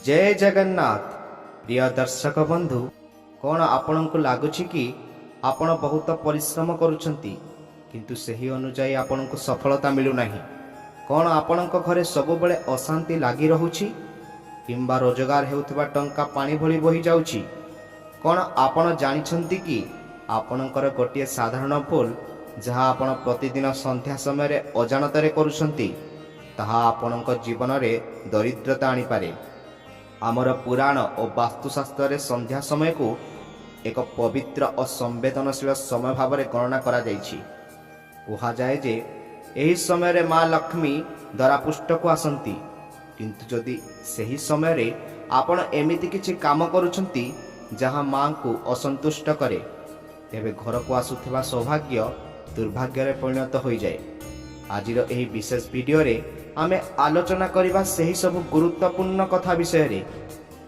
जय जगन्नाथ। प्रिय दर्शक बंधु, कौन आपण को लगुच कि आपण बहुत परिश्रम करुछंती किंतु सही अनुजाई आपण को सफलता मिलुना? कौन आपण घरे सब बेले अशांति लगी रहुछि किंबा रोजगार हेउथबा टंका पानी भली बही जाउछि? कौन आपण जानिछंती कि आपणकर गोटे साधारण भूल जहाँ आपण प्रतिदिन संध्या समय अजाणत करुछंती ताहा आपणक जीवन में दरिद्रता आनीपारे। आमर पुराण और वास्तुशास्त्र रे संध्या समय को एक पवित्र और संवेदनशील समय भाव में गणना करा जायछि। कहा जाए जे एही समय रे माँ लक्ष्मी धरापृष्ठ को आसंती, किंतु जदि सही समय रे आपण एमिति किछि काम करुछंती जहाँ माँ को असंतुष्ट करे, तेबे घर को आसुथिबा सौभाग्य दुर्भाग्य रे परिणत हो जाए। आजिर एही विशेष वीडियो रे आमे आलोचना करिबा सही सब गुरुत्वपूर्ण कथा विषय रे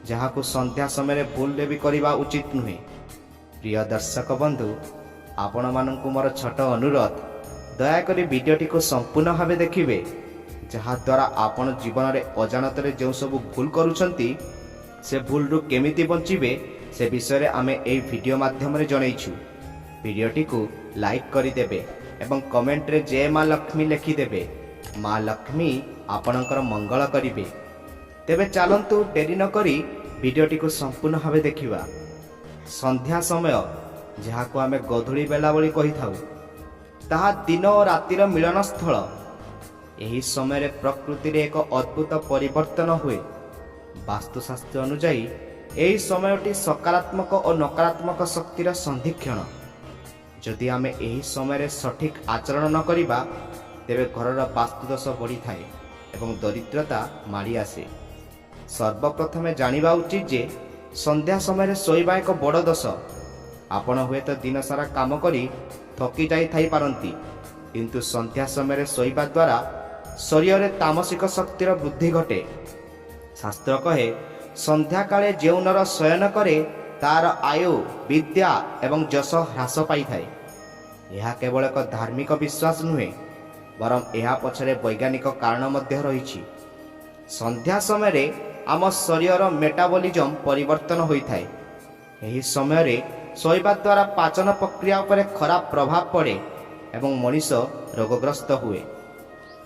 जहाँ को संध्या समय भूल भी करवा उचित नुहे। प्रिय दर्शक बंधु, आपण मानकु मोर छोट अनुरोध, दयाकोरी वीडियोटी को संपूर्ण भाव देखिए, जहाँ द्वारा आपण जीवन में अजाणत जो सब भूल करुछंती से भूल रु केमिति बंचिबे से विषय आमे एई वीडियो माध्यम रे जणैछु। वीडियोटी को लाइक करिदेबे एवं कमेंट रे जय माँ लक्ष्मी लिखिदेबे। माँ लक्ष्मी आपणकर मंगल करिबे। तेबे चलंतु डेरी न करी वीडियोटी को संपूर्ण भाव देखिबा। संध्या समय जहाँ को आमे गधुली बेला बोली कहि थाउ, ताहा दिन और रातिर मिलन स्थल। एही समय प्रकृति रे एक अद्भुत परिवर्तन हुए। वास्तुशास्त्र अनुसार एही समयटी सकारात्मक और नकारात्मक शक्तिर संधिक्षण। जदि आमे एही समय सठिक आचरण न करिबा तेबे घरर वास्तुदोष बढ़ी थाए एवं दरिद्रता माड़ी आसे। सर्वप्रथमे जानिबा उचित जे संध्या समय शोइबा एक बड़ दोष। आपण हुए तो दिन सारा काम करी थकी जाई थाई पारंती, किंतु संध्या समय शोइबा द्वारा शरीर में तामसिक शक्तिर वृद्धि घटे। शास्त्र कहे संध्या काले जेउ नर शयन करे तार आयु विद्या एवं यश ह्रास पाई थाए। यह केवल एक धार्मिक विश्वास नुहे, बरम यह पछरे वैज्ञानिक कारण मध्य रही। संध्या समय आम शरीर मेटाबॉलिज्म परिवर्तन होता है। यही समय शोइबा द्वारा पाचन प्रक्रिया उपरे खराब प्रभाव पड़े एवं मनीष रोगग्रस्त हुए।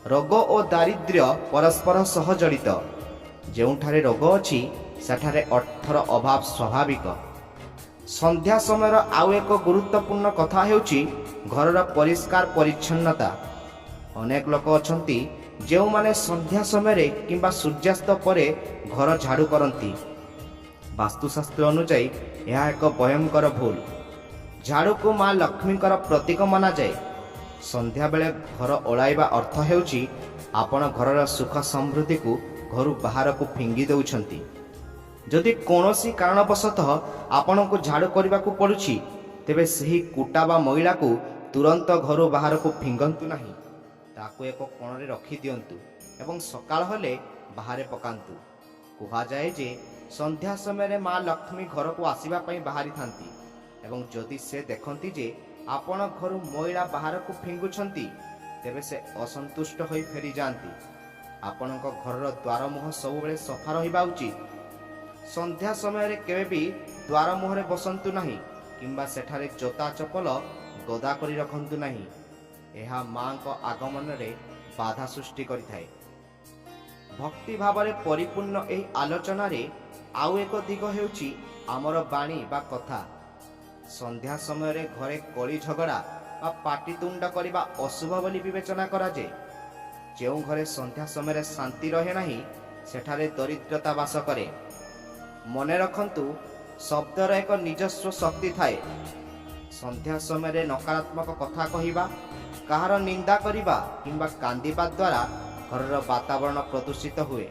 रोग और दारिद्र्य परस्पर सह जड़ित। जोठारे रोग अच्छी सेठारे अर्थर अभाव स्वाभाविक। संध्या समय आउ एक गुरुत्वपूर्ण कथा हेउची घरर परिष्कार परिच्छन्नता। अनेक लोक अछंती जो माने संध्या समय किंबा सूर्यास्त परे घर झाड़ू करती। वास्तुशास्त्र अनुसार यह एक भयंकर भूल। झाड़ू को माँ लक्ष्मीकर प्रतीक माना जाए। संध्या बेले घर ओलाइबा अर्थ हेउची आपण घरर सुख समृद्धि को घर बाहर को फिंगी दउछंती। जदि कौनसी कारणवशतः आपण को झाड़ू करने को पड़ुछि, तेबे सही कुटा बा मैला को तुरंत घर बाहर को फिंगंतु नहीं, ताकू एक कोण रे रखी दियंतु एवं सकाळ हेले बाहर पकांतु। कहा जाए जे संध्या समय माँ लक्ष्मी घर को आसीबा पई बाहरी थांती एवं जदि से देखंती जे आपण घर मैला बाहर को फिंगुछंती, तेबे से असंतुष्ट होई फेरी जांती। आपणक घरर द्वार मुह सब बेले सफा रहिबा उचित। संध्या समय केवे भी द्वार मुहरे बसंतु नहीं किंबा सेठारे जोता चपल गदा करी रखंतु नहीं। यह माँ को आगमन रे बाधा सृष्टि करिथाए। भक्ति भाव में परिपूर्ण एही आलोचना रे आउ एक दिग हेउची आमर बाणी बा कथा। संध्या समय रे घरे कली झगड़ा बा पाटितुंड करबा अशुभ बोली विवेचना करा जाए। जो घरे संध्या समय शांति रहे नहीं सेठारे दरिद्रता वास करे। मने रखंतु शब्दर एक निजस्व शक्ति थाए। संध्या समय नकारात्मक कथा कहिबा, कहार निंदा करिबा किंबा कांदिबा द्वारा घरर वातावरण प्रदूषित हुए।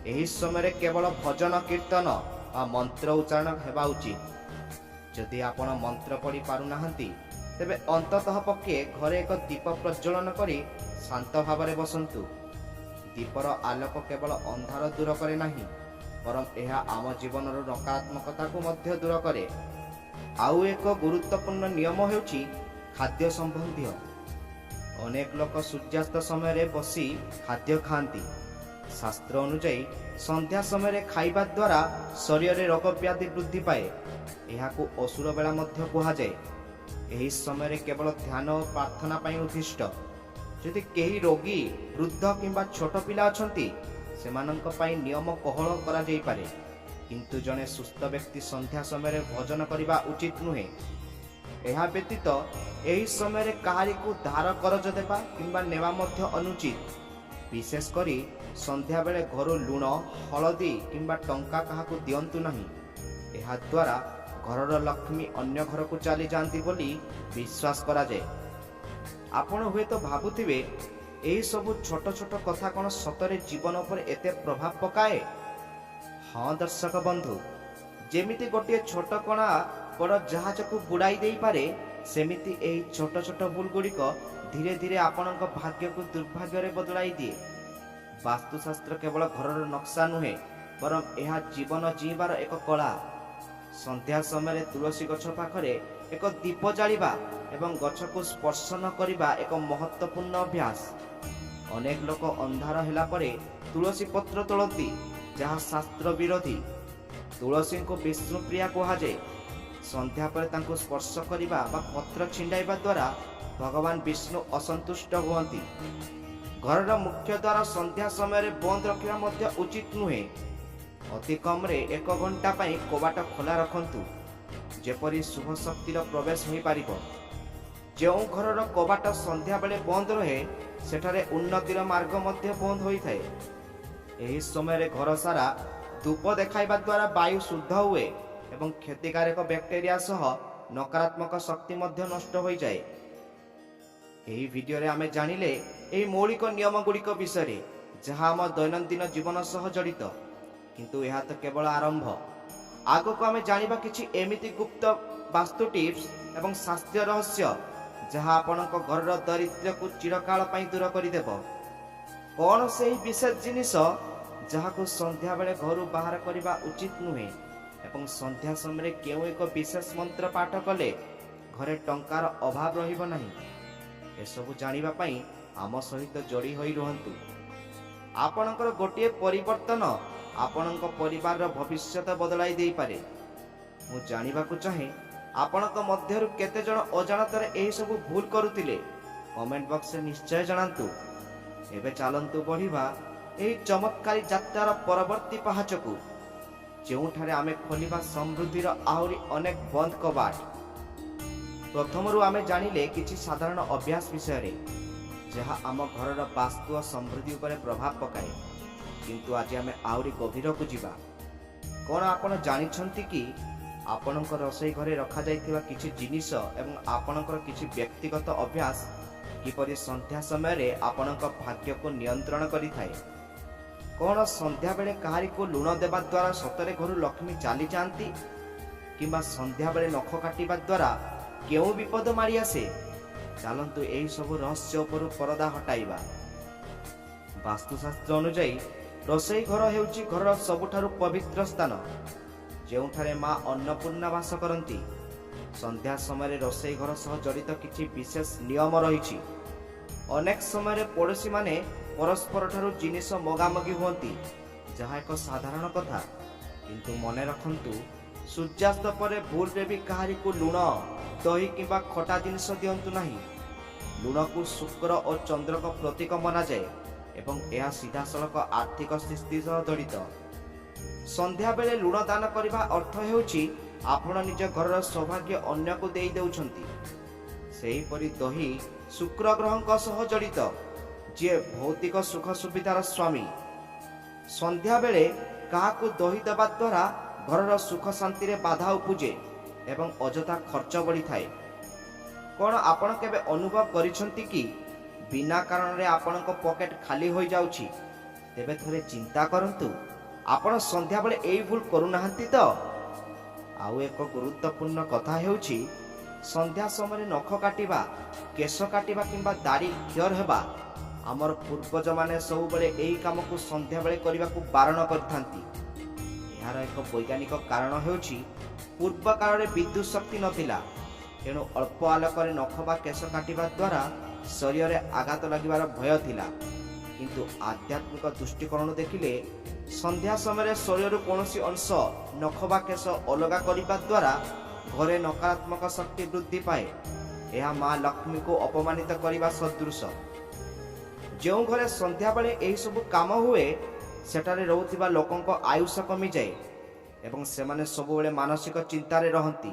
एही समय केवल भजन कीर्तन बा मंत्र उच्चारण हेबा उचित। जदि आपण मंत्र पढ़ी पारुनाहांती तेबे अंततः पक्षे घरे एक दीप प्रज्वलन करी शांत भाव में बसंतु। दीपर आलोक केवल अंधार दूर करे नहीं, बरम यह आम जीवन नकारात्मकता को मध्य दूर करे। आउ एक गुरुत्वपूर्ण नियम हेउची खाद्य संबंधी। अनेक लोक सूर्यास्त समय बसी खाद्य खाती, ଶାସ୍ତ୍ର ଅନୁଯାୟୀ ସନ୍ଧ୍ୟା ସମୟରେ ଖାଇବା ଦ୍ୱାରା ଶରୀରରେ ରୋଗ ବ୍ୟାଧି ବୃଦ୍ଧି ପାଏ। ଏହାକୁ ଅସୁର ବେଳା ମଧ୍ୟ କୁହାଯାଏ। ଏହି ସମୟରେ କେବଳ ଧ୍ୟାନ ଓ ପ୍ରାର୍ଥନା ପାଇଁ ଉଦ୍ଦିଷ୍ଟ। ଯଦି କେହି ରୋଗୀ, ବୃଦ୍ଧ କିମ୍ବା ଛୋଟ ପିଲା ଅଛନ୍ତି, ସେମାନଙ୍କ ପାଇଁ ନିୟମ କୋହଳ କରାଯାଇପାରେ, କିନ୍ତୁ ଜଣେ ସୁସ୍ଥ ବ୍ୟକ୍ତି ସନ୍ଧ୍ୟା ସମୟରେ ଭୋଜନ କରିବା ଉଚିତ ନୁହେଁ। ଏହା ବ୍ୟତୀତ ଏହି ସମୟରେ କାହାରିକୁ ଧାର କରଜ ଦେବା କିମ୍ବା ନେବା ମଧ୍ୟ ଅନୁଚିତ। ବିଶେଷ କରି ସନ୍ଧ୍ୟାବେଳେ ଘରୁ ଲୁଣ, ହଳଦୀ କିମ୍ବା ଟଙ୍କା କାହାକୁ ଦିଅନ୍ତୁ ନାହିଁ। ଏହାଦ୍ୱାରା ଘରର ଲକ୍ଷ୍ମୀ ଅନ୍ୟ ଘରକୁ ଚାଲିଯାଆନ୍ତି ବୋଲି ବିଶ୍ୱାସ କରାଯାଏ। ଆପଣ ହୁଏତ ଭାବୁଥିବେ, ଏହି ସବୁ ଛୋଟ ଛୋଟ କଥା କ'ଣ ସତରେ ଜୀବନ ଉପରେ ଏତେ ପ୍ରଭାବ ପକାଏ? ହଁ ଦର୍ଶକ ବନ୍ଧୁ, ଯେମିତି ଗୋଟିଏ ଛୋଟ କଣା ବଡ଼ ଜାହାଜକୁ ବୁଡ଼ାଇ ଦେଇପାରେ, ସେମିତି ଏହି ଛୋଟ ଛୋଟ ଭୁଲ ଗୁଡ଼ିକ ଧୀରେ ଧୀରେ ଆପଣଙ୍କ ଭାଗ୍ୟକୁ ଦୁର୍ଭାଗ୍ୟରେ ବଦଳାଇ ଦିଏ। ବାସ୍ତୁଶାସ୍ତ୍ର କେବଳ ଘରର ନକ୍ସା ନୁହେଁ, ବରଂ ଏହା ଜୀବନ ଜୀଇବାର ଏକ କଳା। ସନ୍ଧ୍ୟା ସମୟରେ ତୁଳସୀ ଗଛ ପାଖରେ ଏକ ଦୀପ ଜାଳିବା ଏବଂ ଗଛକୁ ସ୍ପର୍ଶ ନ କରିବା ଏକ ମହତ୍ତ୍ୱପୂର୍ଣ୍ଣ ଅଭ୍ୟାସ। ଅନେକ ଲୋକ ଅନ୍ଧାର ହେଲା ପରେ ତୁଳସୀ ପତ୍ର ତୋଳନ୍ତି, ଯାହା ଶାସ୍ତ୍ର ବିରୋଧୀ। ତୁଳସୀଙ୍କୁ ବିଷ୍ଣୁପ୍ରିୟା କୁହାଯାଏ। ସନ୍ଧ୍ୟା ପରେ ତାଙ୍କୁ ସ୍ପର୍ଶ କରିବା ବା ପତ୍ର ଛିଣ୍ଡାଇବା ଦ୍ୱାରା ଭଗବାନ ବିଷ୍ଣୁ ଅସନ୍ତୁଷ୍ଟ ହୁଅନ୍ତି। ଘରର ମୁଖ୍ୟ ଦ୍ୱାର ସନ୍ଧ୍ୟା ସମୟରେ ବନ୍ଦ ରଖିବା ମଧ୍ୟ ଉଚିତ ନୁହେଁ। ଅତି କମ୍ରେ 1 ଘଣ୍ଟା ପାଇଁ କବାଟ ଖୋଲା ରଖନ୍ତୁ, ଯେପରି ଶୁଭ ଶକ୍ତିର ପ୍ରବେଶ ହୋଇପାରିବ। ଯେଉଁ ଘରର କବାଟ ସନ୍ଧ୍ୟାବେଳେ ବନ୍ଦ ରହେ, ସେଠାରେ ଉନ୍ନତିର ମାର୍ଗ ମଧ୍ୟ ବନ୍ଦ ହୋଇଥାଏ। ଏହି ସମୟରେ ଘର ସାରା ଧୂପ ଦେଖାଇବା ଦ୍ୱାରା ବାୟୁ ଶୁଦ୍ଧ ହୁଏ ଏବଂ କ୍ଷତିକାରକ ବ୍ୟାକ୍ଟେରିଆ ସହ ନକାରାତ୍ମକ ଶକ୍ତି ମଧ୍ୟ ନଷ୍ଟ ହୋଇଯାଏ। ଏହି ଭିଡିଓରେ ଆମେ ଜାଣିଲେ ଏହି ମୌଳିକ ନିୟମ ଗୁଡ଼ିକ ବିଷୟରେ, ଯାହା ଆମ ଦୈନନ୍ଦିନ ଜୀବନ ସହ ଜଡ଼ିତ। କିନ୍ତୁ ଏହା ତ କେବଳ ଆରମ୍ଭ। ଆଗକୁ ଆମେ ଜାଣିବା କିଛି ଏମିତି ଗୁପ୍ତ ବାସ୍ତୁ ଟିପ୍ସ ଏବଂ ଶାସ୍ତ୍ରୀୟ ରହସ୍ୟ, ଯାହା ଆପଣଙ୍କ ଘରର ଦରିଦ୍ରକୁ ଚିରକାଳ ପାଇଁ ଦୂର କରିଦେବ। କ'ଣ ସେହି ବିଶେଷ ଜିନିଷ ଯାହାକୁ ସନ୍ଧ୍ୟାବେଳେ ଘରୁ ବାହାର କରିବା ଉଚିତ ନୁହେଁ, ଏବଂ ସନ୍ଧ୍ୟା ସମୟରେ କେଉଁ ଏକ ବିଶେଷ ମନ୍ତ୍ର ପାଠ କଲେ ଘରେ ଟଙ୍କାର ଅଭାବ ରହିବ ନାହିଁ? ଏସବୁ ଜାଣିବା ପାଇଁ ଆମ ସହିତ ଯୋଡ଼ି ହୋଇ ରୁହନ୍ତୁ। ଆପଣଙ୍କର ଗୋଟିଏ ପରିବର୍ତ୍ତନ ଆପଣଙ୍କ ପରିବାରର ଭବିଷ୍ୟତ ବଦଳାଇ ଦେଇପାରେ। ମୁଁ ଜାଣିବାକୁ ଚାହେଁ, ଆପଣଙ୍କ ମଧ୍ୟରୁ କେତେଜଣ ଅଜାଣତରେ ଏହିସବୁ ଭୁଲ କରୁଥିଲେ? କମେଣ୍ଟ ବକ୍ସରେ ନିଶ୍ଚୟ ଜଣାନ୍ତୁ। ଏବେ ଚାଲନ୍ତୁ ବଢ଼ିବା ଏହି ଚମତ୍କାରୀ ଯାତ୍ରାର ପରବର୍ତ୍ତୀ ପାହାଚକୁ, ଯେଉଁଠାରେ ଆମେ ଖୋଲିବା ସମୃଦ୍ଧିର ଆହୁରି ଅନେକ ବନ୍ଦ କବାଟ। ପ୍ରଥମରୁ ଆମେ ଜାଣିଲେ କିଛି ସାଧାରଣ ଅଭ୍ୟାସ ବିଷୟରେ, ଯାହା ଆମ ଘରର ବାସ୍ତୁ ଓ ସମୃଦ୍ଧି ଉପରେ ପ୍ରଭାବ ପକାଏ। କିନ୍ତୁ ଆଜି ଆମେ ଆହୁରି ଗଭୀରକୁ ଯିବା। କ'ଣ ଆପଣ ଜାଣିଛନ୍ତି କି ଆପଣଙ୍କ ରୋଷେଇ ଘରେ ରଖାଯାଇଥିବା କିଛି ଜିନିଷ ଏବଂ ଆପଣଙ୍କର କିଛି ବ୍ୟକ୍ତିଗତ ଅଭ୍ୟାସ କିପରି ସନ୍ଧ୍ୟା ସମୟରେ ଆପଣଙ୍କ ଭାଗ୍ୟକୁ ନିୟନ୍ତ୍ରଣ କରିଥାଏ? କ'ଣ ସନ୍ଧ୍ୟାବେଳେ କାହାରିକୁ ଲୁଣ ଦେବା ଦ୍ୱାରା ସତରେ ଘରୁ ଲକ୍ଷ୍ମୀ ଚାଲିଯାଆନ୍ତି? କିମ୍ବା ସନ୍ଧ୍ୟାବେଳେ ନଖ କାଟିବା ଦ୍ୱାରା କେଉଁ ବିପଦ ମାଡ଼ି ଆସେ? ଚାଲନ୍ତୁ ଏହି ସବୁ ରହସ୍ୟ ଉପରୁ ପରଦା ହଟାଇବା। ବାସ୍ତୁଶାସ୍ତ୍ର ଅନୁଯାୟୀ ରୋଷେଇ ଘର ହେଉଛି ଘରର ସବୁଠାରୁ ପବିତ୍ର ସ୍ଥାନ, ଯେଉଁଠାରେ ମା ଅନ୍ନପୂର୍ଣ୍ଣା ବାସ କରନ୍ତି। ସନ୍ଧ୍ୟା ସମୟରେ ରୋଷେଇ ଘର ସହ ଜଡ଼ିତ କିଛି ବିଶେଷ ନିୟମ ରହିଛି। ଅନେକ ସମୟରେ ପଡ଼ୋଶୀମାନେ ପରସ୍ପରଠାରୁ ଜିନିଷ ମଗାମଗି ହୁଅନ୍ତି, ଯାହା ଏକ ସାଧାରଣ କଥା। କିନ୍ତୁ ମନେ ରଖନ୍ତୁ, ସୂର୍ଯ୍ୟାସ୍ତ ପରେ ଭୁଲରେ ବି କାହାରିକୁ ଲୁଣ, ଦହି କିମ୍ବା ଖଟା ଜିନିଷ ଦିଅନ୍ତୁ ନାହିଁ। ଲୁଣକୁ ଶୁକ୍ର ଓ ଚନ୍ଦ୍ରଙ୍କ ପ୍ରତୀକ ମନାଯାଏ ଏବଂ ଏହା ସିଧାସଳଖ ଆର୍ଥିକ ସ୍ଥିତି ସହ ଜଡ଼ିତ। ସନ୍ଧ୍ୟାବେଳେ ଲୁଣ ଦାନ କରିବା ଅର୍ଥ ହେଉଛି ଆପଣ ନିଜ ଘରର ସୌଭାଗ୍ୟ ଅନ୍ୟକୁ ଦେଇ ଦେଉଛନ୍ତି। ସେହିପରି ଦହି ଶୁକ୍ର ଗ୍ରହଙ୍କ ସହ ଜଡ଼ିତ, ଯିଏ ଭୌତିକ ସୁଖ ସୁବିଧାର ସ୍ୱାମୀ। ସନ୍ଧ୍ୟାବେଳେ କାହାକୁ ଦହି ଦେବା ଦ୍ୱାରା ଘରର ସୁଖ ଶାନ୍ତିରେ ବାଧା ଉପୁଜେ ଏବଂ ଅଯଥା ଖର୍ଚ୍ଚ ବଢ଼ିଥାଏ। କ'ଣ ଆପଣ କେବେ ଅନୁଭବ କରିଛନ୍ତି କି ବିନା କାରଣରେ ଆପଣଙ୍କ ପକେଟ ଖାଲି ହୋଇଯାଉଛି? ତେବେ ଥରେ ଚିନ୍ତା କରନ୍ତୁ, ଆପଣ ସନ୍ଧ୍ୟାବେଳେ ଏହି ଭୁଲ କରୁନାହାନ୍ତି ତ? ଆଉ ଏକ ଗୁରୁତ୍ୱପୂର୍ଣ୍ଣ କଥା ହେଉଛି, ସନ୍ଧ୍ୟା ସମୟରେ ନଖ କାଟିବା, କେଶ କାଟିବା କିମ୍ବା ଦାଢ଼ି କ୍ଷେର ହେବା। ଆମର ପୂର୍ବଜମାନେ ସବୁବେଳେ ଏହି କାମକୁ ସନ୍ଧ୍ୟାବେଳେ କରିବାକୁ ବାରଣ କରିଥାନ୍ତି। ଏହାର ଏକ ବୈଜ୍ଞାନିକ କାରଣ ହେଉଛି, ପୂର୍ବ କାଳରେ ବିଦ୍ୟୁତ ଶକ୍ତି ନଥିଲା, ତେଣୁ ଅଳ୍ପ ଆଲୋକରେ ନଖ ବା କେଶ କାଟିବା ଦ୍ୱାରା ଶରୀରରେ ଆଘାତ ଲାଗିବାର ଭୟ ଥିଲା। କିନ୍ତୁ ଆଧ୍ୟାତ୍ମିକ ଦୃଷ୍ଟିକୋଣରୁ ଦେଖିଲେ ସନ୍ଧ୍ୟା ସମୟରେ ଶରୀରରୁ କୌଣସି ଅଂଶ ନଖ ବା କେଶ ଅଲଗା କରିବା ଦ୍ୱାରା ଘରେ ନକାରାତ୍ମକ ଶକ୍ତି ବୃଦ୍ଧି ପାଏ। ଏହା ମା ଲକ୍ଷ୍ମୀକୁ ଅପମାନିତ କରିବା ସଦୃଶ। ଯେଉଁ ଘରେ ସନ୍ଧ୍ୟାବେଳେ ଏହିସବୁ କାମ ହୁଏ ସେଠାରେ ରହୁଥିବା ଲୋକଙ୍କ ଆୟୁଷ କମିଯାଏ ଏବଂ ସେମାନେ ସବୁବେଳେ ମାନସିକ ଚିନ୍ତାରେ ରହନ୍ତି।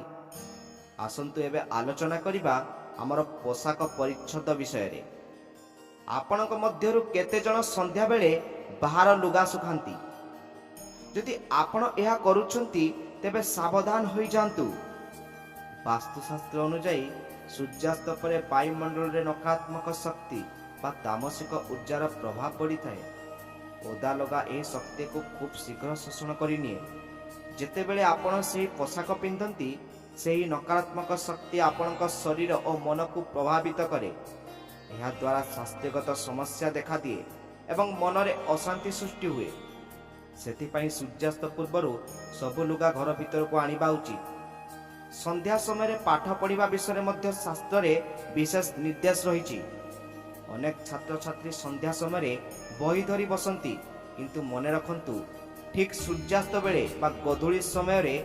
ଆସନ୍ତୁ ଏବେ ଆଲୋଚନା କରିବା ଆମର ପୋଷାକ ପରିଚ୍ଛଦ ବିଷୟରେ। ଆପଣଙ୍କ ମଧ୍ୟରୁ କେତେଜଣ ସନ୍ଧ୍ୟାବେଳେ ବାହାର ଲୁଗା ଶୁଖାନ୍ତି? ଯଦି ଆପଣ ଏହା କରୁଛନ୍ତି ତେବେ ସାବଧାନ ହୋଇଯାଆନ୍ତୁ। ବାସ୍ତୁଶାସ୍ତ୍ର ଅନୁଯାୟୀ ସୂର୍ଯ୍ୟାସ୍ତ ପରେ ବାୟୁମଣ୍ଡଳରେ ନକାରାତ୍ମକ ଶକ୍ତି ବା ତାମସିକ ଉର୍ଜାର ପ୍ରଭାବ ପଡ଼ିଥାଏ। ଓଦା ଲଗା ଏହି ଶକ୍ତିକୁ ଖୁବ୍ ଶୀଘ୍ର ଶୋଷଣ କରିନିଏ। ଯେତେବେଳେ ଆପଣ ସେହି ପୋଷାକ ପିନ୍ଧନ୍ତି ସେହି ନକାରାତ୍ମକ ଶକ୍ତି ଆପଣଙ୍କ ଶରୀର ଓ ମନକୁ ପ୍ରଭାବିତ କରେ। ଏହାଦ୍ୱାରା ସ୍ୱାସ୍ଥ୍ୟଗତ ସମସ୍ୟା ଦେଖାଦିଏ ଏବଂ ମନରେ ଅଶାନ୍ତି ସୃଷ୍ଟି ହୁଏ। ସେଥିପାଇଁ ସୂର୍ଯ୍ୟାସ୍ତ ପୂର୍ବରୁ ସବୁ ଲୁଗା ଘର ଭିତରକୁ ଆଣିବା ଉଚିତ। ସନ୍ଧ୍ୟା ସମୟରେ ପାଠ ପଢ଼ିବା ବିଷୟରେ ମଧ୍ୟ ଶାସ୍ତ୍ରରେ ବିଶେଷ ନିର୍ଦ୍ଦେଶ ରହିଛି। ଅନେକ ଛାତ୍ରଛାତ୍ରୀ ସନ୍ଧ୍ୟା ସମୟରେ ବହି ଧରି ବସନ୍ତି, କିନ୍ତୁ ମନେ ରଖନ୍ତୁ ଠିକ୍ ସୂର୍ଯ୍ୟାସ୍ତ ବେଳେ ବା ଗୋଧୂଳି ସମୟରେ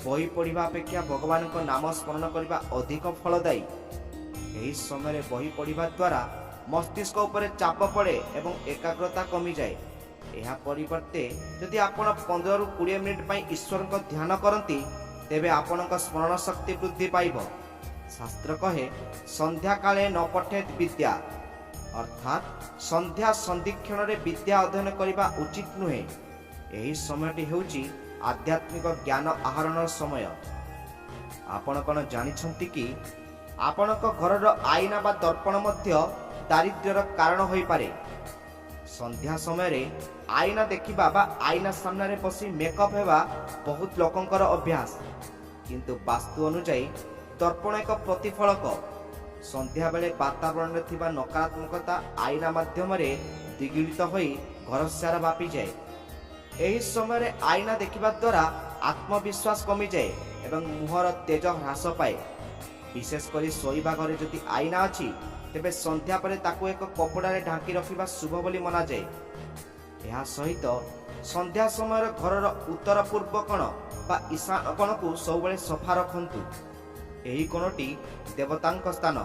ବହି ପଢ଼ିବା ଅପେକ୍ଷା ଭଗବାନଙ୍କ ନାମ ସ୍ମରଣ କରିବା ଅଧିକ ଫଳଦାୟୀ। ଏହି ସମୟରେ ବହି ପଢ଼ିବା ଦ୍ୱାରା ମସ୍ତିଷ୍କ ଉପରେ ଚାପ ପଡ଼େ ଏବଂ ଏକାଗ୍ରତା କମିଯାଏ। ଏହା ପରିବର୍ତ୍ତେ ଯଦି ଆପଣ 15ରୁ 20 ମିନିଟ୍ ପାଇଁ ଈଶ୍ୱରଙ୍କ ଧ୍ୟାନ କରନ୍ତି ତେବେ ଆପଣଙ୍କ ସ୍ମରଣ ଶକ୍ତି ବୃଦ୍ଧି ପାଇବ। ଶାସ୍ତ୍ର କହେ ସନ୍ଧ୍ୟାକାଳେ ନ ପଠେତ୍ ବିଦ୍ୟା, ଅର୍ଥାତ୍ ସନ୍ଧ୍ୟା ସନ୍ଧିକ୍ଷଣରେ ବିଦ୍ୟା ଅଧ୍ୟୟନ କରିବା ଉଚିତ ନୁହେଁ। ଏହି ସମୟଟି ହେଉଛି ଆଧ୍ୟାତ୍ମିକ ଜ୍ଞାନ ଆହରଣର ସମୟ। ଆପଣ କ'ଣ ଜାଣିଛନ୍ତି କି ଆପଣଙ୍କ ଘରର ଆଇନା ବା ଦର୍ପଣ ମଧ୍ୟ ଦାରିଦ୍ର୍ୟର କାରଣ ହୋଇପାରେ? ସନ୍ଧ୍ୟା ସମୟରେ ଆଇନା ଦେଖିବା ବା ଆଇନା ସାମ୍ନାରେ ବସି ମେକଅପ୍ ହେବା ବହୁତ ଲୋକଙ୍କର ଅଭ୍ୟାସ, କିନ୍ତୁ ବାସ୍ତୁ ଅନୁଯାୟୀ ଦର୍ପଣ ଏକ ପ୍ରତିଫଳକ। ସନ୍ଧ୍ୟାବେଳେ ବାତାବରଣରେ ଥିବା ନକାରାତ୍ମକତା ଆଇନା ମାଧ୍ୟମରେ ଦ୍ୱିଗୁଣିତ ହୋଇ ଘର ସାରା ବ୍ୟାପିଯାଏ। ଏହି ସମୟରେ ଆଇନା ଦେଖିବା ଦ୍ୱାରା ଆତ୍ମବିଶ୍ୱାସ କମିଯାଏ ଏବଂ ମୁହଁର ତେଜ ହ୍ରାସ ପାଏ। ବିଶେଷ କରି ଶୋଇବା ଘରେ ଯଦି ଆଇନା ଅଛି ତେବେ ସନ୍ଧ୍ୟା ପରେ ତାକୁ ଏକ କପଡ଼ାରେ ଢାଙ୍କି ରଖିବା ଶୁଭ ବୋଲି ମନାଯାଏ। ଏହା ସହିତ ସନ୍ଧ୍ୟା ସମୟର ଘରର ଉତ୍ତର ପୂର୍ବ କୋଣ ବା ଈଶାନ କୋଣକୁ ସବୁବେଳେ ସଫା ରଖନ୍ତୁ। ଏହି କୋଣଟି ଦେବତାଙ୍କ ସ୍ଥାନ।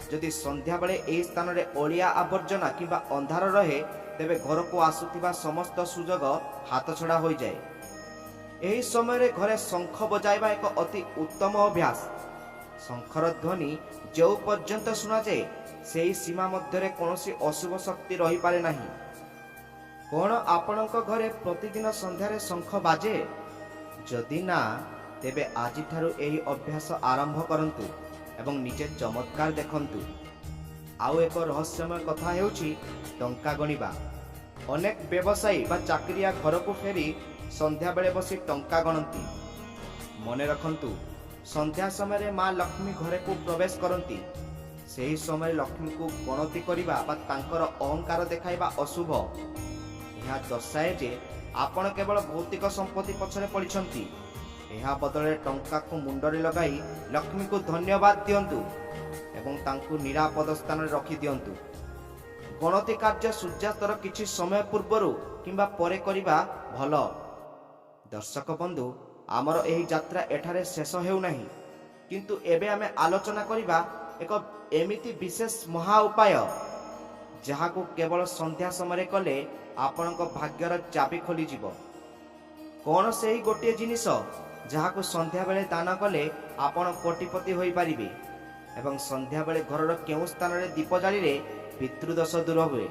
ଯଦି ସନ୍ଧ୍ୟାବେଳେ ଏହି ସ୍ଥାନରେ ଅଳିଆ ଆବର୍ଜନା କିମ୍ବା ଅନ୍ଧାର ରହେ ତେବେ ଘରକୁ ଆସୁଥିବା ସମସ୍ତ ସୁଯୋଗ ହାତଛଡ଼ା ହୋଇଯାଏ। ଏହି ସମୟରେ ଘରେ ଶଙ୍ଖ ବଜାଇବା ଏକ ଅତି ଉତ୍ତମ ଅଭ୍ୟାସ। ଶଙ୍ଖର ଧ୍ୱନି ଯେଉଁ ପର୍ଯ୍ୟନ୍ତ ଶୁଣାଯାଏ ସେହି ସୀମା ମଧ୍ୟରେ କୌଣସି ଅଶୁଭ ଶକ୍ତି ରହିପାରେ ନାହିଁ। କ'ଣ ଆପଣଙ୍କ ଘରେ ପ୍ରତିଦିନ ସନ୍ଧ୍ୟାରେ ଶଙ୍ଖ ବାଜେ? ଯଦି ନା, ତେବେ ଆଜିଠାରୁ ଏହି ଅଭ୍ୟାସ ଆରମ୍ଭ କରନ୍ତୁ ଏବଂ ନିଜେ ଚମତ୍କାର ଦେଖନ୍ତୁ। ଆଉ ଏକ ରହସ୍ୟମୟ କଥା ହେଉଛି ଟଙ୍କା ଗଣିବା। ଅନେକ ବ୍ୟବସାୟୀ ବା ଚାକିରିଆ ଘରକୁ ଫେରି ସନ୍ଧ୍ୟାବେଳେ ବସି ଟଙ୍କା ଗଣନ୍ତି। ମନେ ରଖନ୍ତୁ ସନ୍ଧ୍ୟା ସମୟରେ ମା ଲକ୍ଷ୍ମୀ ଘରକୁ ପ୍ରବେଶ କରନ୍ତି। ସେହି ସମୟରେ ଲକ୍ଷ୍ମୀଙ୍କୁ ଗଣତି କରିବା ବା ତାଙ୍କର ଅହଙ୍କାର ଦେଖାଇବା ଅଶୁଭ। ଏହା ଦର୍ଶାଏ ଯେ ଆପଣ କେବଳ ଭୌତିକ ସମ୍ପତ୍ତି ପଛରେ ପଡ଼ିଛନ୍ତି। ଏହା ବଦଳରେ ଟଙ୍କାକୁ ମୁଣ୍ଡରେ ଲଗାଇ ଲକ୍ଷ୍ମୀଙ୍କୁ ଧନ୍ୟବାଦ ଦିଅନ୍ତୁ ଏବଂ ତାଙ୍କୁ ନିରାପଦ ସ୍ଥାନରେ ରଖିଦିଅନ୍ତୁ। ଗଣତି କାର୍ଯ୍ୟ ସୂର୍ଯ୍ୟାସ୍ତର କିଛି ସମୟ ପୂର୍ବରୁ କିମ୍ବା ପରେ କରିବା ଭଲ। ଦର୍ଶକ ବନ୍ଧୁ, ଆମର ଏହି ଯାତ୍ରା ଏଠାରେ ଶେଷ ହେଉନାହିଁ, କିନ୍ତୁ ଏବେ ଆମେ ଆଲୋଚନା କରିବା ଏକ ଏମିତି ବିଶେଷ ମହା ଉପାୟ ଯାହାକୁ କେବଳ ସନ୍ଧ୍ୟା ସମୟରେ କଲେ ଆପଣଙ୍କ ଭାଗ୍ୟର ଚାବି ଖୋଲିଯିବ। କ'ଣ ସେହି ଗୋଟିଏ ଜିନିଷ ଯାହାକୁ ସନ୍ଧ୍ୟାବେଳେ ଦାନ କଲେ ଆପଣ କୋଟିପତି ହୋଇପାରିବେ ଏବଂ ସନ୍ଧ୍ୟାବେଳେ ଘରର କେଉଁ ସ୍ଥାନରେ ଦୀପ ଜାଳିଲେ ପିତୃଦୋଷ ଦୂର ହୁଏ?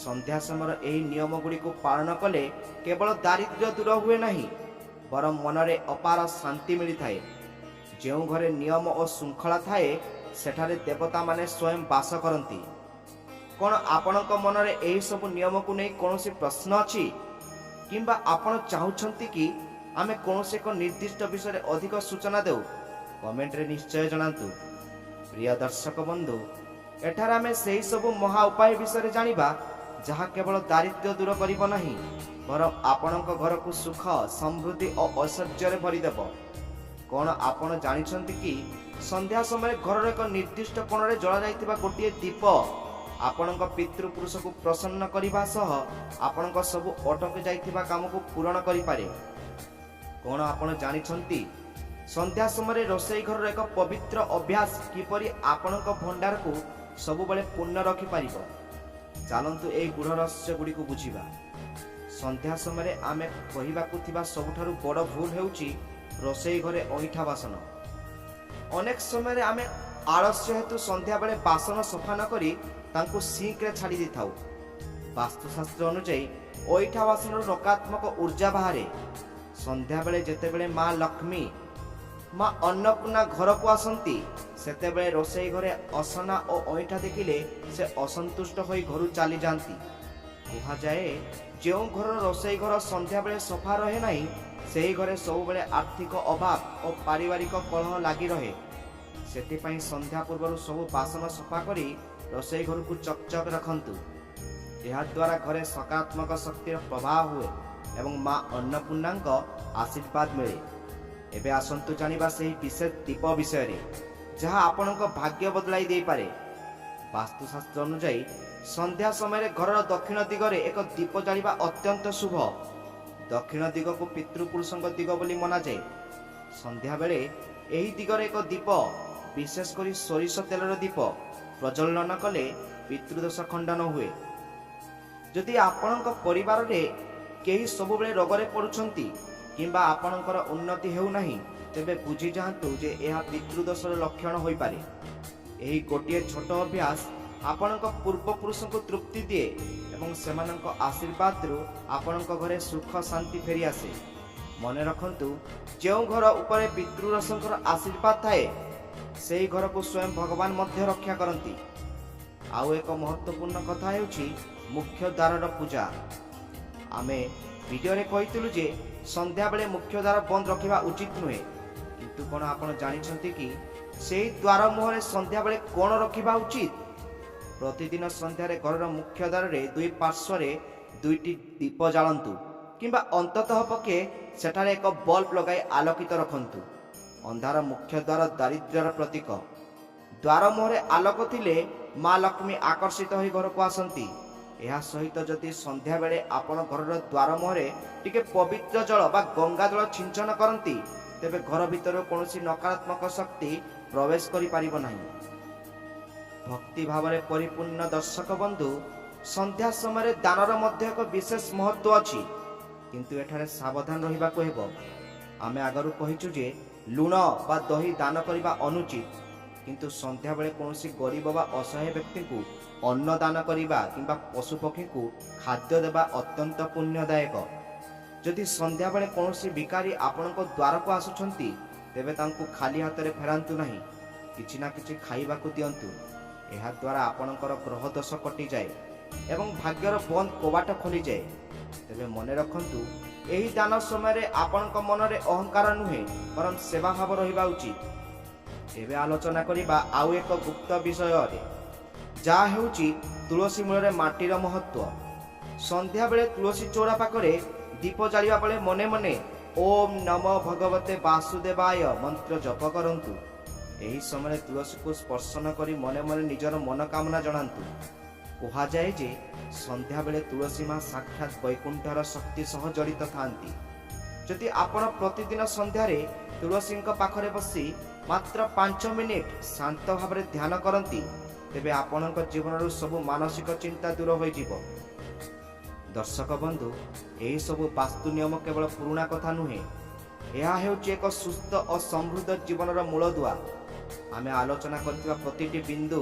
ସନ୍ଧ୍ୟା ସମୟର ଏହି ନିୟମଗୁଡ଼ିକୁ ପାଳନ କଲେ କେବଳ ଦାରିଦ୍ର୍ୟ ଦୂର ହୁଏ ନାହିଁ, ବରଂ ମନରେ ଅପାର ଶାନ୍ତି ମିଳିଥାଏ। ଯେଉଁ ଘରେ ନିୟମ ଓ ଶୃଙ୍ଖଳା ଥାଏ ସେଠାରେ ଦେବତାମାନେ ସ୍ୱୟଂ ବାସ କରନ୍ତି। କ'ଣ ଆପଣଙ୍କ ମନରେ ଏହିସବୁ ନିୟମକୁ ନେଇ କୌଣସି ପ୍ରଶ୍ନ ଅଛି କିମ୍ବା ଆପଣ ଚାହୁଁଛନ୍ତି କି ଆମେ କୌଣସି ଏକ ନିର୍ଦ୍ଦିଷ୍ଟ ବିଷୟରେ ଅଧିକ ସୂଚନା ଦେଉ? କମେଣ୍ଟରେ ନିଶ୍ଚୟ ଜଣାନ୍ତୁ। ପ୍ରିୟ ଦର୍ଶକ ବନ୍ଧୁ, ଏଠାରେ ଆମେ ସେହି ସବୁ ମହା ଉପାୟ ବିଷୟରେ ଜାଣିବା ଯାହା କେବଳ ଦାରିଦ୍ର୍ୟ ଦୂର କରିବ ନାହିଁ, ବରଂ ଆପଣଙ୍କ ଘରକୁ ସୁଖ, ସମୃଦ୍ଧି ଓ ଐଶ୍ୱର୍ଯ୍ୟରେ ଭରିଦେବ। କ'ଣ ଆପଣ ଜାଣିଛନ୍ତି କି ସନ୍ଧ୍ୟା ସମୟରେ ଘରର ଏକ ନିର୍ଦ୍ଦିଷ୍ଟ କୋଣରେ ଜଳାଯାଇଥିବା ଗୋଟିଏ ଦୀପ ଆପଣଙ୍କ ପିତୃପୁରୁଷକୁ ପ୍ରସନ୍ନ କରିବା ସହ ଆପଣଙ୍କ ସବୁ ଅଟକି ଯାଇଥିବା କାମକୁ ପୂରଣ କରିପାରେ। କ'ଣ ଆପଣ ଜାଣିଛନ୍ତି ସନ୍ଧ୍ୟା ସମୟରେ ରୋଷେଇ ଘରର ଏକ ପବିତ୍ର ଅଭ୍ୟାସ କିପରି ଆପଣଙ୍କ ଭଣ୍ଡାରକୁ ସବୁବେଳେ ପୂର୍ଣ୍ଣ ରଖିପାରିବ? ଚାଲନ୍ତୁ ଏହି ଗୂଢ଼ ରହସ୍ୟ ଗୁଡ଼ିକୁ ବୁଝିବା। ସନ୍ଧ୍ୟା ସମୟରେ ଆମେ କହିବାକୁ ଥିବା ସବୁଠାରୁ ବଡ଼ ଭୁଲ ହେଉଛି ରୋଷେଇ ଘରେ ଅଇଁଠା ବାସନ। ଅନେକ ସମୟରେ ଆମେ ଆଳସ୍ୟ ହେତୁ ସନ୍ଧ୍ୟାବେଳେ ବାସନ ସଫା ନ କରି ତାଙ୍କୁ ସିଙ୍କରେ ଛାଡ଼ି ଦେଇଥାଉ। ବାସ୍ତୁଶାସ୍ତ୍ର ଅନୁଯାୟୀ ଅଇଁଠା ବାସନରୁ ନକାରାତ୍ମକ ଉର୍ଜା ବାହାରେ। ସନ୍ଧ୍ୟାବେଳେ ଯେତେବେଳେ ମା ଲକ୍ଷ୍ମୀ ମା ଅନ୍ନପୂର୍ଣ୍ଣା ଘରକୁ ଆସନ୍ତି ସେତେବେଳେ ରୋଷେଇ ଘରେ ଅସନା ଓ ଅଇଁଠା ଦେଖିଲେ ସେ ଅସନ୍ତୁଷ୍ଟ ହୋଇ ଘରୁ ଚାଲିଯାଆନ୍ତି। କୁହାଯାଏ ଯେଉଁ ଘରର ରୋଷେଇ ଘର ସନ୍ଧ୍ୟାବେଳେ ସଫା ରହେ ନାହିଁ ସେହି ଘରେ ସବୁବେଳେ ଆର୍ଥିକ ଅଭାବ ଓ ପାରିବାରିକ କଳହ ଲାଗି ରହେ। ସେଥିପାଇଁ ସନ୍ଧ୍ୟା ପୂର୍ବରୁ ସବୁ ବାସନ ସଫା କରି ରୋଷେଇ ଘରକୁ ଚକଚକ ରଖନ୍ତୁ। ଏହାଦ୍ୱାରା ଘରେ ସକାରାତ୍ମକ ଶକ୍ତିର ପ୍ରଭାବ ହୁଏ ଏବଂ ମା ଅନ୍ନପୂର୍ଣ୍ଣାଙ୍କ ଆଶୀର୍ବାଦ ମିଳେ। ଏବେ ଆସନ୍ତୁ ଜାଣିବା ସେହି ବିଶେଷ ଦୀପ ବିଷୟରେ ଯାହା ଆପଣଙ୍କ ଭାଗ୍ୟ ବଦଳାଇ ଦେଇପାରେ। ବାସ୍ତୁଶାସ୍ତ୍ର ଅନୁଯାୟୀ ସନ୍ଧ୍ୟା ସମୟରେ ଘରର ଦକ୍ଷିଣ ଦିଗରେ ଏକ ଦୀପ ଜାଳିବା ଅତ୍ୟନ୍ତ ଶୁଭ। ଦକ୍ଷିଣ ଦିଗକୁ ପିତୃପୁରୁଷଙ୍କ ଦିଗ ବୋଲି ମନାଯାଏ। ସନ୍ଧ୍ୟାବେଳେ ଏହି ଦିଗରେ ଏକ ଦୀପ, ବିଶେଷ କରି ସୋରିଷ ତେଲର ଦୀପ ପ୍ରଜ୍ୱଳନ କଲେ ପିତୃଦୋଷ ଖଣ୍ଡନ ହୁଏ। ଯଦି ଆପଣଙ୍କ ପରିବାରରେ କେହି ସବୁବେଳେ ରୋଗରେ ପଡ଼ୁଛନ୍ତି କିମ୍ବା ଆପଣଙ୍କର ଉନ୍ନତି ହେଉନାହିଁ ତେବେ ବୁଝିଯାଆନ୍ତୁ ଯେ ଏହା ପିତୃଦୋଷର ଲକ୍ଷଣ ହୋଇପାରେ। ଏହି ଗୋଟିଏ ଛୋଟ ଅଭ୍ୟାସ ଆପଣଙ୍କ ପୂର୍ବପୁରୁଷଙ୍କୁ ତୃପ୍ତି ଦିଏ ଏବଂ ସେମାନଙ୍କ ଆଶୀର୍ବାଦରୁ ଆପଣଙ୍କ ଘରେ ସୁଖ ଶାନ୍ତି ଫେରିଆସେ। ମନେ ରଖନ୍ତୁ, ଯେଉଁ ଘର ଉପରେ ପିତୃଦୋଷଙ୍କର ଆଶୀର୍ବାଦ ଥାଏ ସେହି ଘରକୁ ସ୍ୱୟଂ ଭଗବାନ ମଧ୍ୟ ରକ୍ଷା କରନ୍ତି। ଆଉ ଏକ ମହତ୍ତ୍ୱପୂର୍ଣ୍ଣ କଥା ହେଉଛି ମୁଖ୍ୟ ଦ୍ୱାରର ପୂଜା। ଆମେ ଭିଡ଼ିଓରେ କହିଥିଲୁ ଯେ ସନ୍ଧ୍ୟାବେଳେ ମୁଖ୍ୟ ଦ୍ୱାର ବନ୍ଦ ରଖିବା ଉଚିତ ନୁହେଁ, କିନ୍ତୁ କ'ଣ ଆପଣ ଜାଣିଛନ୍ତି କି ସେହି ଦ୍ୱାର ମୁହଁରେ ସନ୍ଧ୍ୟାବେଳେ କ'ଣ ରଖିବା ଉଚିତ? ପ୍ରତିଦିନ ସନ୍ଧ୍ୟାରେ ଘରର ମୁଖ୍ୟ ଦ୍ୱାରରେ ଦୁଇ ପାର୍ଶ୍ୱରେ ଦୁଇଟି ଦୀପ ଜାଳନ୍ତୁ କିମ୍ବା ଅନ୍ତତଃ ପକ୍ଷେ ସେଠାରେ ଏକ ବଲ୍ବ ଲଗାଇ ଆଲୋକିତ ରଖନ୍ତୁ। ଅନ୍ଧାର ମୁଖ୍ୟ ଦ୍ୱାର ଦାରିଦ୍ର୍ୟର ପ୍ରତୀକ। ଦ୍ୱାର ମୁହଁରେ ଆଲୋକ ଥିଲେ ମା ଲକ୍ଷ୍ମୀ ଆକର୍ଷିତ ହୋଇ ଘରକୁ ଆସନ୍ତି। ଏହା ସହିତ ଯଦି ସନ୍ଧ୍ୟାବେଳେ ଆପଣ ଘରର ଦ୍ୱାର ମୁହଁରେ ଟିକେ ପବିତ୍ର ଜଳ ବା ଗଙ୍ଗା ଜଳ ଛିଞ୍ଚନ କରନ୍ତି ତେବେ ଘର ଭିତରୁ କୌଣସି ନକାରାତ୍ମକ ଶକ୍ତି ପ୍ରବେଶ କରିପାରିବ ନାହିଁ। ଭକ୍ତି ଭାବରେ ପରିପୂର୍ଣ୍ଣ ଦର୍ଶକ ବନ୍ଧୁ, ସନ୍ଧ୍ୟା ସମୟରେ ଦାନର ମଧ୍ୟ ଏକ ବିଶେଷ ମହତ୍ତ୍ୱ ଅଛି, କିନ୍ତୁ ଏଠାରେ ସାବଧାନ ରହିବାକୁ ହେବ। ଆମେ ଆଗରୁ କହିଛୁ ଯେ ଲୁଣ ବା ଦହି ଦାନ କରିବା ଅନୁଚିତ, କିନ୍ତୁ ସନ୍ଧ୍ୟାବେଳେ କୌଣସି ଗରିବ ବା ଅସହାୟ ବ୍ୟକ୍ତିଙ୍କୁ ଅନ୍ନ ଦାନ କରିବା କିମ୍ବା ପଶୁପକ୍ଷୀଙ୍କୁ ଖାଦ୍ୟ ଦେବା ଅତ୍ୟନ୍ତ ପୁଣ୍ୟଦାୟକ। ଯଦି ସନ୍ଧ୍ୟାବେଳେ କୌଣସି ଭିକାରୀ ଆପଣଙ୍କ ଦ୍ୱାରକୁ ଆସୁଛନ୍ତି ତେବେ ତାଙ୍କୁ ଖାଲି ହାତରେ ଫେରାନ୍ତୁ ନାହିଁ, କିଛି ନା କିଛି ଖାଇବାକୁ ଦିଅନ୍ତୁ। ଏହାଦ୍ୱାରା ଆପଣଙ୍କର ଗ୍ରହ ଦୋଷ କଟିଯାଏ ଏବଂ ଭାଗ୍ୟର ବନ୍ଦ କବାଟ ଖୋଲିଯାଏ। ତେବେ ମନେ ରଖନ୍ତୁ, ଏହି ଦାନ ସମୟରେ ଆପଣଙ୍କ ମନରେ ଅହଙ୍କାର ନୁହେଁ ବରଂ ସେବା ଭାବ ରହିବା ଉଚିତ। ଏବେ ଆଲୋଚନା କରିବା ଆଉ ଏକ ଗୁପ୍ତ ବିଷୟରେ, ଯାହା ହେଉଛି ତୁଳସୀ ମୂଳରେ ମାଟିର ମହତ୍ତ୍ୱ। ସନ୍ଧ୍ୟାବେଳେ ତୁଳସୀ ଚଉରା ପାଖରେ ଦୀପ ଜାଳିବା ବେଳେ ମନେ ମନେ ଓମ୍ ନମୋ ଭଗବତେ ବାସୁଦେବାୟ ମନ୍ତ୍ର ଜପ କରନ୍ତୁ। ଏହି ସମୟରେ ତୁଳସୀକୁ ସ୍ପର୍ଶନ କରି ମନେ ମନେ ନିଜର ମନୋକାମନା ଜଣାନ୍ତୁ। କୁହାଯାଏ ଯେ ସନ୍ଧ୍ୟାବେଳେ ତୁଳସୀ ମା ସାକ୍ଷାତ ବୈକୁଣ୍ଠର ଶକ୍ତି ସହ ଜଡ଼ିତ ଥାନ୍ତି। ଯଦି ଆପଣ ପ୍ରତିଦିନ ସନ୍ଧ୍ୟାରେ ତୁଳସୀଙ୍କ ପାଖରେ ବସି ମାତ୍ର 5 ମିନିଟ୍ ଶାନ୍ତ ଭାବରେ ଧ୍ୟାନ କରନ୍ତି ତେବେ ଆପଣଙ୍କ ଜୀବନରୁ ସବୁ ମାନସିକ ଚିନ୍ତା ଦୂର ହୋଇଯିବ। ଦର୍ଶକ ବନ୍ଧୁ, ଏହିସବୁ ବାସ୍ତୁ ନିୟମ କେବଳ ପୁରୁଣା କଥା ନୁହେଁ, ଏହା ହେଉଛି ଏକ ସୁସ୍ଥ ଓ ସମୃଦ୍ଧ ଜୀବନର ମୂଳଦୁଆ। ଆମେ ଆଲୋଚନା କରିଥିବା ପ୍ରତିଟି ବିନ୍ଦୁ,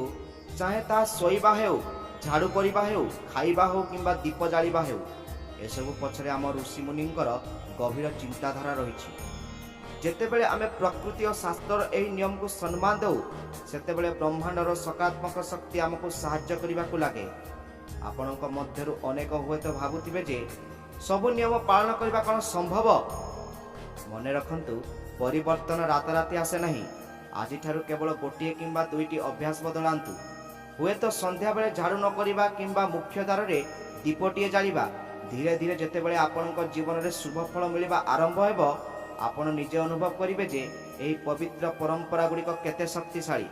ଚାହେଁ ତାହା ଶୋଇବା ହେଉ, ଝାଡ଼ୁ କରିବା ହେଉ, ଖାଇବା ହେଉ କିମ୍ବା ଦୀପ ଜାଳିବା ହେଉ, ଏସବୁ ପଛରେ ଆମ ଋଷିମୁନିଙ୍କର ଗଭୀର ଚିନ୍ତାଧାରା ରହିଛି। ଯେତେବେଳେ ଆମେ ପ୍ରକୃତି ଓ ଶାସ୍ତ୍ରର ଏହି ନିୟମକୁ ସମ୍ମାନ ଦେଉ ସେତେବେଳେ ବ୍ରହ୍ମାଣ୍ଡର ସକାରାତ୍ମକ ଶକ୍ତି ଆମକୁ ସାହାଯ୍ୟ କରିବାକୁ ଲାଗେ। ଆପଣଙ୍କ ମଧ୍ୟରୁ ଅନେକ ହୁଏତ ଭାବୁଥିବେ ଯେ ସବୁ ନିୟମ ପାଳନ କରିବା କ'ଣ ସମ୍ଭବ? ମନେ ରଖନ୍ତୁ, ପରିବର୍ତ୍ତନ ରାତାରାତି ଆସେ ନାହିଁ। ଆଜିଠାରୁ କେବଳ ଗୋଟିଏ କିମ୍ବା ଦୁଇଟି ଅଭ୍ୟାସ ବଦଳାନ୍ତୁ। ହୁଏତ ସନ୍ଧ୍ୟାବେଳେ ଝାଡ଼ୁ ନ କରିବା କିମ୍ବା ମୁଖ୍ୟ ଦ୍ୱାରରେ ଦୀପଟିଏ ଜାଳିବା ଧୀରେ ଧୀରେ ଯେତେବେଳେ ଆପଣଙ୍କ ଜୀବନରେ ଶୁଭ ଫଳ ମିଳିବା ଆରମ୍ଭ ହେବ ଆପଣ ନିଜେ ଅନୁଭବ କରିବେ ଯେ ଏହି ପବିତ୍ର ପରମ୍ପରା ଗୁଡ଼ିକ କେତେ ଶକ୍ତିଶାଳୀ।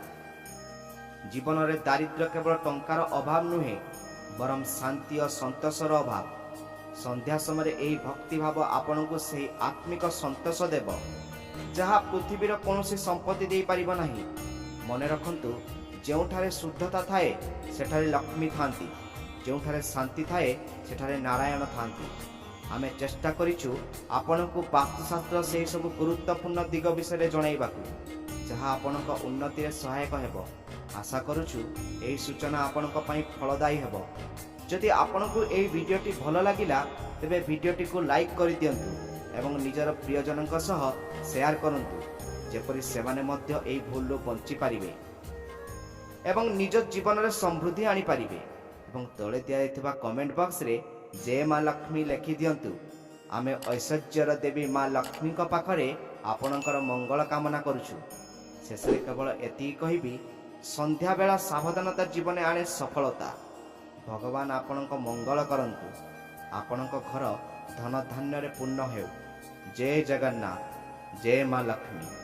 ଜୀବନରେ ଦାରିଦ୍ର୍ୟ କେବଳ ଟଙ୍କାର ଅଭାବ ନୁହେଁ, ବରଂ ଶାନ୍ତି ଓ ସନ୍ତୋଷର ଅଭାବ। ସନ୍ଧ୍ୟା ସମୟରେ ଏହି ଭକ୍ତିଭାବ ଆପଣଙ୍କୁ ସେହି ଆତ୍ମିକ ସନ୍ତୋଷ ଦେବ, ଯାହା ପୃଥିବୀର କୌଣସି ସମ୍ପତ୍ତି ଦେଇପାରିବ ନାହିଁ। ମନେ ରଖନ୍ତୁ, ଯେଉଁଠାରେ ଶୁଦ୍ଧତା ଥାଏ ସେଠାରେ ଲକ୍ଷ୍ମୀ ଥାନ୍ତି, ଯେଉଁଠାରେ ଶାନ୍ତି ଥାଏ ସେଠାରେ ନାରାୟଣ ଥାନ୍ତି। ଆମେ ଚେଷ୍ଟା କରିଛୁ ଆପଣଙ୍କୁ ବାସ୍ତୁଶାସ୍ତ୍ର ସେହି ସବୁ ଗୁରୁତ୍ୱପୂର୍ଣ୍ଣ ଦିଗ ବିଷୟରେ ଜଣାଇବାକୁ, ଯାହା ଆପଣଙ୍କ ଉନ୍ନତିରେ ସହାୟକ ହେବ। ଆଶା କରୁଛୁ ଏହି ସୂଚନା ଆପଣଙ୍କ ପାଇଁ ଫଳଦାୟୀ ହେବ। ଯଦି ଆପଣଙ୍କୁ ଏହି ଭିଡ଼ିଓଟି ଭଲ ଲାଗିଲା ତେବେ ଭିଡ଼ିଓଟିକୁ ଲାଇକ୍ କରିଦିଅନ୍ତୁ ଏବଂ ନିଜର ପ୍ରିୟଜନଙ୍କ ସହ ସେୟାର କରନ୍ତୁ, ଯେପରି ସେମାନେ ମଧ୍ୟ ଏହି ଭୁଲରୁ ବଞ୍ଚିପାରିବେ ଏବଂ ନିଜ ଜୀବନରେ ସମୃଦ୍ଧି ଆଣିପାରିବେ। ଏବଂ ତଳେ ଦିଆଯାଇଥିବା କମେଣ୍ଟ ବକ୍ସରେ ଜୟ ମା ଲକ୍ଷ୍ମୀ ଲେଖିଦିଅନ୍ତୁ। ଆମେ ଐଶ୍ୱର୍ଯ୍ୟର ଦେବୀ ମା ଲକ୍ଷ୍ମୀଙ୍କ ପାଖରେ ଆପଣଙ୍କର ମଙ୍ଗଳ କାମନା କରୁଛୁ। ଶେଷରେ କେବଳ ଏତିକି କହିବି, ସନ୍ଧ୍ୟାବେଳା ସାବଧାନତା ଜୀବନରେ ଆଣେ ସଫଳତା। ଭଗବାନ ଆପଣଙ୍କ ମଙ୍ଗଳ କରନ୍ତୁ। ଆପଣଙ୍କ ଘର ଧନ ଧାନ୍ୟରେ ପୂର୍ଣ୍ଣ ହେଉ। ଜୟ ଜଗନ୍ନାଥ, ଜୟ ମା ଲକ୍ଷ୍ମୀ।